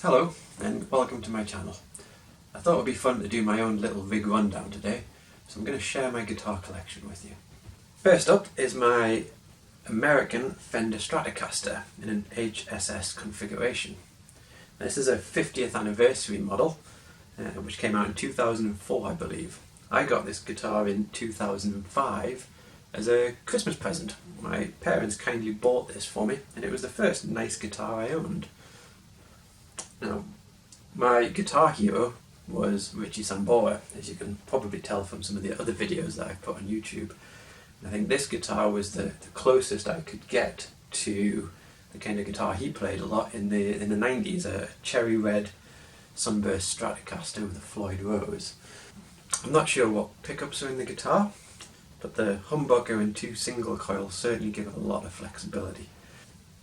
Hello and welcome to my channel. I thought it would be fun to do my own little rig rundown today, so I'm going to share my guitar collection with you. First up is my American Fender Stratocaster in an HSS configuration. This is a 50th anniversary model which came out in 2004 I believe. I got this guitar in 2005 as a Christmas present. My parents kindly bought this for me and it was the first nice guitar I owned. Now, my guitar hero was Reissue, as you can probably tell from some of the other videos that I've put on YouTube. And I think this guitar was the closest I could get to the kind of guitar he played a lot in the 90s, a cherry red sunburst Stratocaster with a Floyd Rose. I'm not sure what pickups are in the guitar, but the humbucker and two single coils certainly give it a lot of flexibility.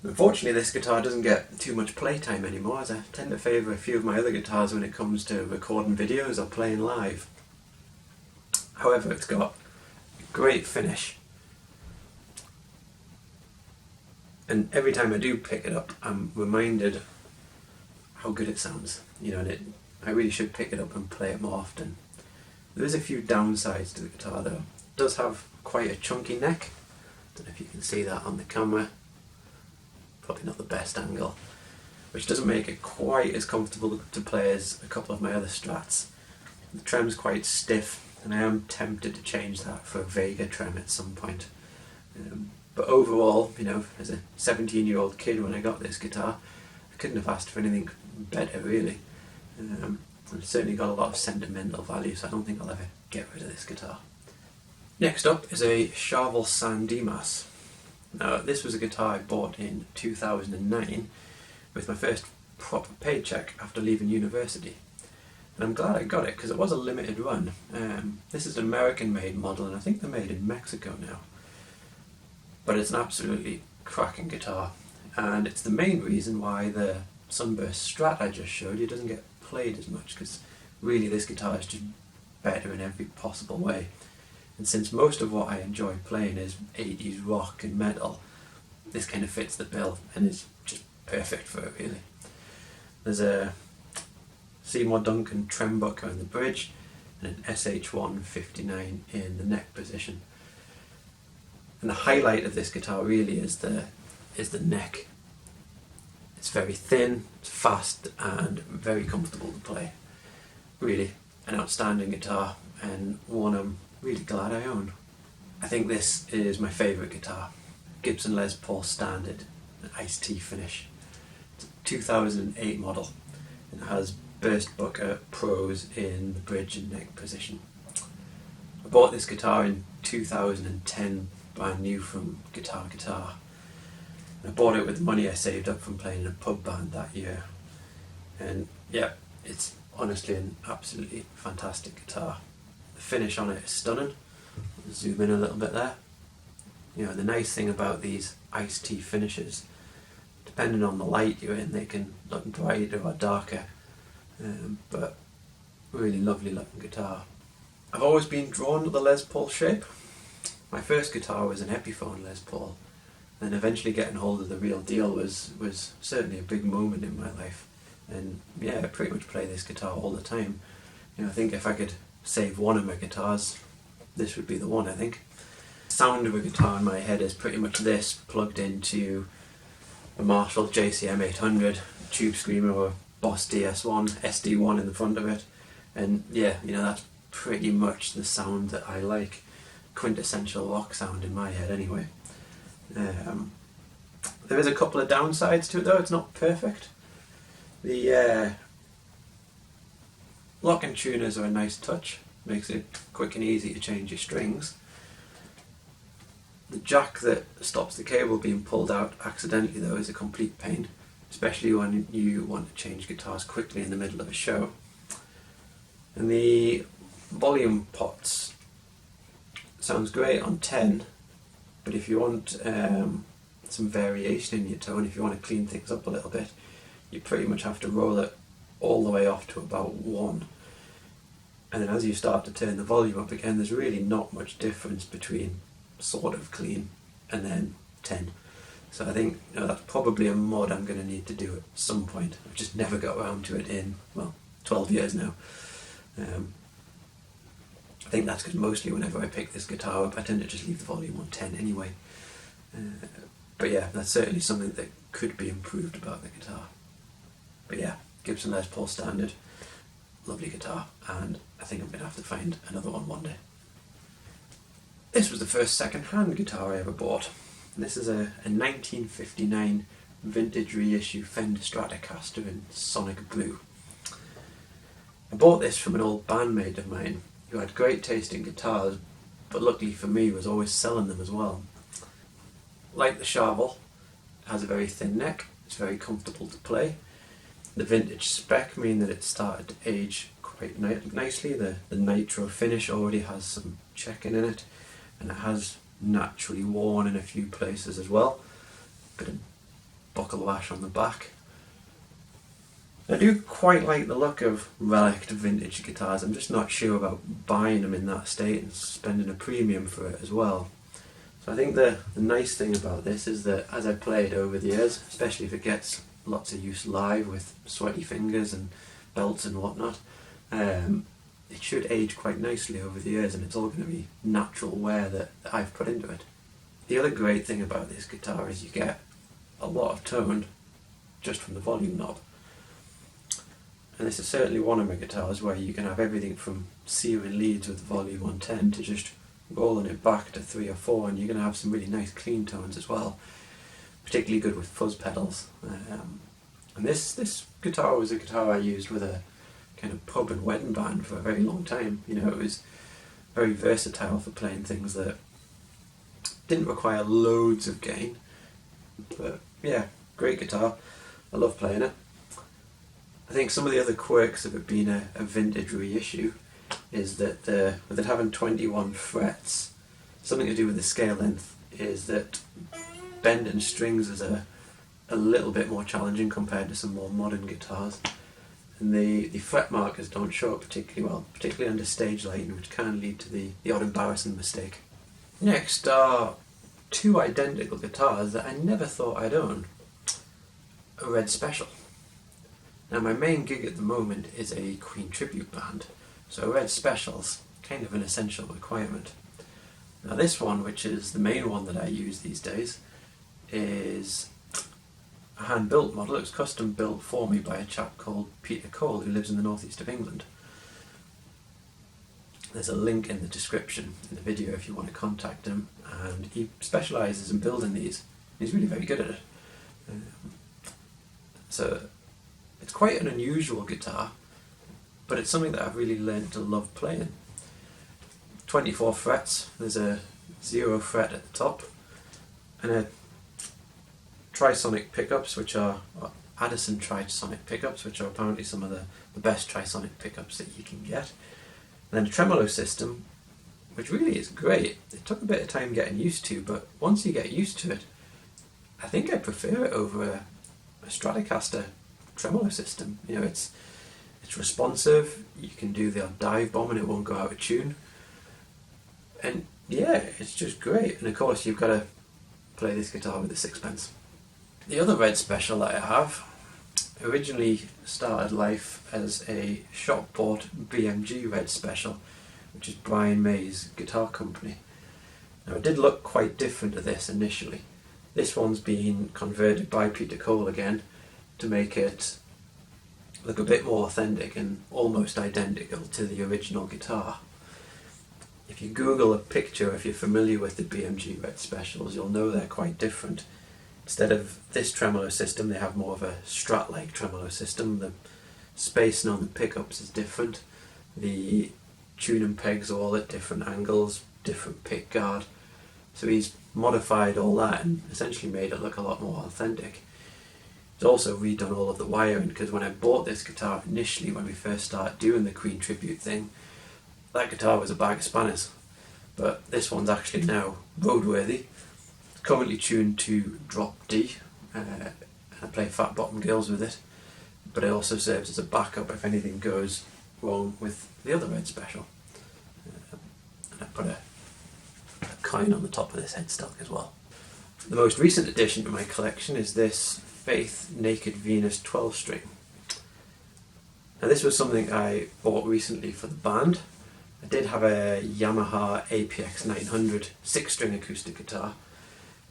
Unfortunately, this guitar doesn't get too much playtime anymore, as I tend to favour a few of my other guitars when it comes to recording videos or playing live. However, it's got a great finish, and every time I do pick it up I'm reminded how good it sounds, and I really should pick it up and play it more often. There is a few downsides to the guitar though. It does have quite a chunky neck. I don't know if you can see that on the camera. Probably not the best angle, which doesn't make it quite as comfortable to play as a couple of my other Strats. The trem's quite stiff and I am tempted to change that for a Vega trem at some point. But overall, as a 17-year-old kid when I got this guitar, I couldn't have asked for anything better really. It's certainly got a lot of sentimental value, so I don't think I'll ever get rid of this guitar. Next up is a Charvel San Dimas. Now, this was a guitar I bought in 2009 with my first proper paycheck after leaving university. And I'm glad I got it because it was a limited run. This is an American made model and I think they're made in Mexico now. But it's an absolutely cracking guitar, and it's the main reason why the Sunburst Strat I just showed you doesn't get played as much, because really this guitar is just better in every possible way. And since most of what I enjoy playing is 80s rock and metal, this kind of fits the bill and is just perfect for it really. There's a Seymour Duncan trembucker in the bridge and an SH159 in the neck position. And the highlight of this guitar really is the neck. It's very thin, it's fast and very comfortable to play. Really an outstanding guitar, and one I'm really glad I own. I think this is my favourite guitar. Gibson Les Paul Standard, an iced tea finish. It's a 2008 model and it has burst bucker pros in the bridge and neck position. I bought this guitar in 2010, brand new from Guitar. I bought it with the money I saved up from playing in a pub band that year. And yeah, it's honestly an absolutely fantastic guitar. The finish on it is stunning. I'll zoom in a little bit there. The nice thing about these iced tea finishes, depending on the light you're in, they can look brighter or darker, but really lovely looking guitar. I've always been drawn to the Les Paul shape. My first guitar was an Epiphone Les Paul, and eventually getting hold of the real deal was certainly a big moment in my life. And yeah, I pretty much play this guitar all the time. I think if I could save one of my guitars, this would be the one, I think. The sound of a guitar in my head is pretty much this plugged into a Marshall JCM 800, Tube Screamer or Boss DS1, SD1 in the front of it. And yeah, that's pretty much the sound that I like. Quintessential rock sound in my head anyway. There is a couple of downsides to it though, it's not perfect. The locking tuners are a nice touch, makes it quick and easy to change your strings. The jack that stops the cable being pulled out accidentally though is a complete pain, especially when you want to change guitars quickly in the middle of a show. And the volume pots sounds great on 10, but if you want some variation in your tone, if you want to clean things up a little bit, you pretty much have to roll it all the way off to about 1. And then as you start to turn the volume up again, there's really not much difference between sort of clean and then 10. So I think that's probably a mod I'm going to need to do at some point. I've just never got around to it in, well, 12 years now. I think that's because mostly whenever I pick this guitar up I tend to just leave the volume on 10 anyway. But yeah, that's certainly something that could be improved about the guitar. But yeah, Gibson Les Paul Standard, lovely guitar, and I think I'm going to have to find another one day. This was the first second-hand guitar I ever bought. This is a 1959 vintage reissue Fender Stratocaster in Sonic Blue. I bought this from an old bandmate of mine who had great taste in guitars, but luckily for me was always selling them as well. Like the Charvel, it has a very thin neck, it's very comfortable to play. The vintage spec mean that it started to age quite nicely. The nitro finish already has some checking in it, and it has naturally worn in a few places as well. Bit of buckle wash on the back. I do quite like the look of relic vintage guitars. I'm just not sure about buying them in that state and spending a premium for it as well. So I think the nice thing about this is that as I play it over the years, especially if it gets lots of use live with sweaty fingers and belts and whatnot, it should age quite nicely over the years, and it's all going to be natural wear that I've put into it. The other great thing about this guitar is you get a lot of tone just from the volume knob. And this is certainly one of my guitars where you can have everything from searing leads with the volume on 10 to just rolling it back to 3 or 4, and you're going to have some really nice clean tones as well. Particularly good with fuzz pedals. And this guitar was a guitar I used with a kind of pub and wedding band for a very long time. You know, it was very versatile for playing things that didn't require loads of gain. But yeah, great guitar. I love playing it. I think some of the other quirks of it being a vintage reissue is that with it having 21 frets, something to do with the scale length is that bending strings is a little bit more challenging compared to some more modern guitars. And the fret markers don't show up particularly well, particularly under stage lighting, which can lead to the odd embarrassing mistake. Next are two identical guitars that I never thought I'd own. A Red Special. Now my main gig at the moment is a Queen tribute band, so a Red Special's kind of an essential requirement. Now this one, which is the main one that I use these days, is a hand-built model. It was custom built for me by a chap called Peter Cole, who lives in the northeast of England. There's a link in the description in the video if you want to contact him, and he specialises in building these. He's really very good at it. So it's quite an unusual guitar, but it's something that I've really learned to love playing. 24 frets, there's a 0 fret at the top, and a trisonic pickups, which are Addison trisonic pickups, which are apparently some of the best trisonic pickups that you can get. And then a tremolo system, which really is great. It took a bit of time getting used to, but once you get used to it, I think I prefer it over a Stratocaster tremolo system. You know, it's responsive. You can do the odd dive bomb and it won't go out of tune. And yeah, it's just great. And of course, you've got to play this guitar with a sixpence. The other Red Special that I have originally started life as a shop-bought BMG Red Special, which is Brian May's guitar company. Now it did look quite different to this initially. This one's been converted by Peter Cole again to make it look a bit more authentic and almost identical to the original guitar. If you Google a picture, if you're familiar with the BMG Red Specials, you'll know they're quite different. Instead of this tremolo system, they have more of a Strat-like tremolo system. The spacing on the pickups is different. The tuning pegs are all at different angles, different pick guard. So he's modified all that and essentially made it look a lot more authentic. He's also redone all of the wiring, because when I bought this guitar initially, when we first started doing the Queen tribute thing, that guitar was a bag of spanners. But this one's actually now roadworthy. Currently tuned to drop D, and I play fat bottom girls with it, but it also serves as a backup if anything goes wrong with the other Red Special. And I put a coin on the top of this headstock as well. The most recent addition to my collection is this Faith Naked Venus 12 string. Now this was something I bought recently for the band. I did have a Yamaha APX 900 6-string acoustic guitar,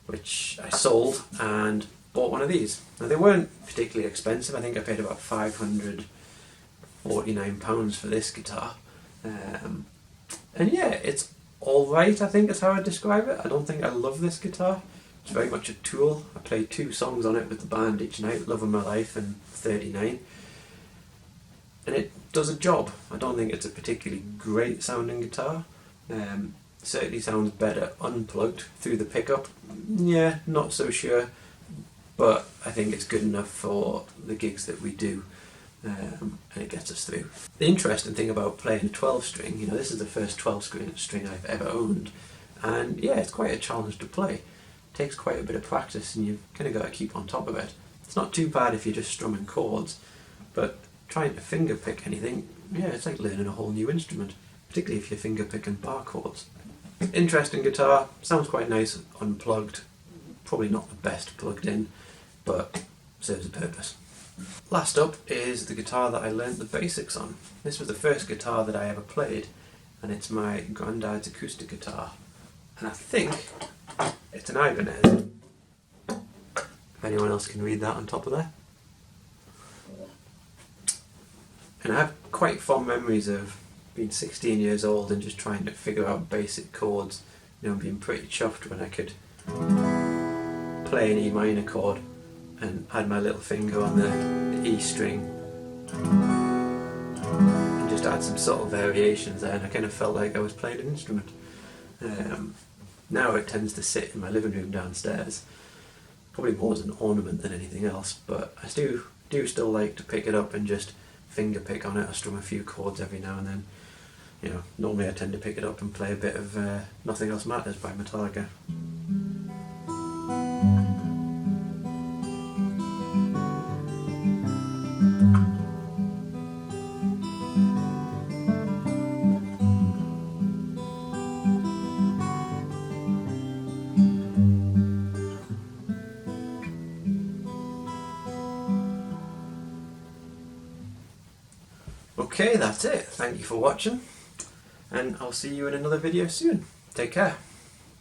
which I sold and bought one of these. Now they weren't particularly expensive. I think I paid about £549 for this guitar. And yeah, it's alright, I think is how I'd describe it. I don't think I love this guitar. It's very much a tool. I play 2 songs on it with the band each night, Love of My Life and 39. And it does a job. I don't think it's a particularly great sounding guitar. Certainly sounds better unplugged through the pickup. Yeah, not so sure. But I think it's good enough for the gigs that we do. And it gets us through. The interesting thing about playing a 12 string, you know, this is the first 12 string I've ever owned. And yeah, it's quite a challenge to play. It takes quite a bit of practice and you've kind of got to keep on top of it. It's not too bad if you're just strumming chords, but trying to finger pick anything, yeah, it's like learning a whole new instrument, particularly if you're finger picking bar chords. Interesting guitar, sounds quite nice unplugged, probably not the best plugged in, but serves a purpose. Last up is the guitar that I learnt the basics on. This was the first guitar that I ever played, and it's my Granddad's acoustic guitar. And I think it's an Ibanez. If anyone else can read that on top of there. And I have quite fond memories of being 16 years old and just trying to figure out basic chords, you know, being pretty chuffed when I could play an E minor chord and had my little finger on the E string and just add some subtle variations there, and I kind of felt like I was playing an instrument. Now it tends to sit in my living room downstairs, probably more as an ornament than anything else, but I do still like to pick it up and just finger pick on it or strum a few chords every now and then. You know, normally I tend to pick it up and play a bit of Nothing Else Matters by Metallica. Okay, that's it. Thank you for watching, and I'll see you in another video soon. Take care.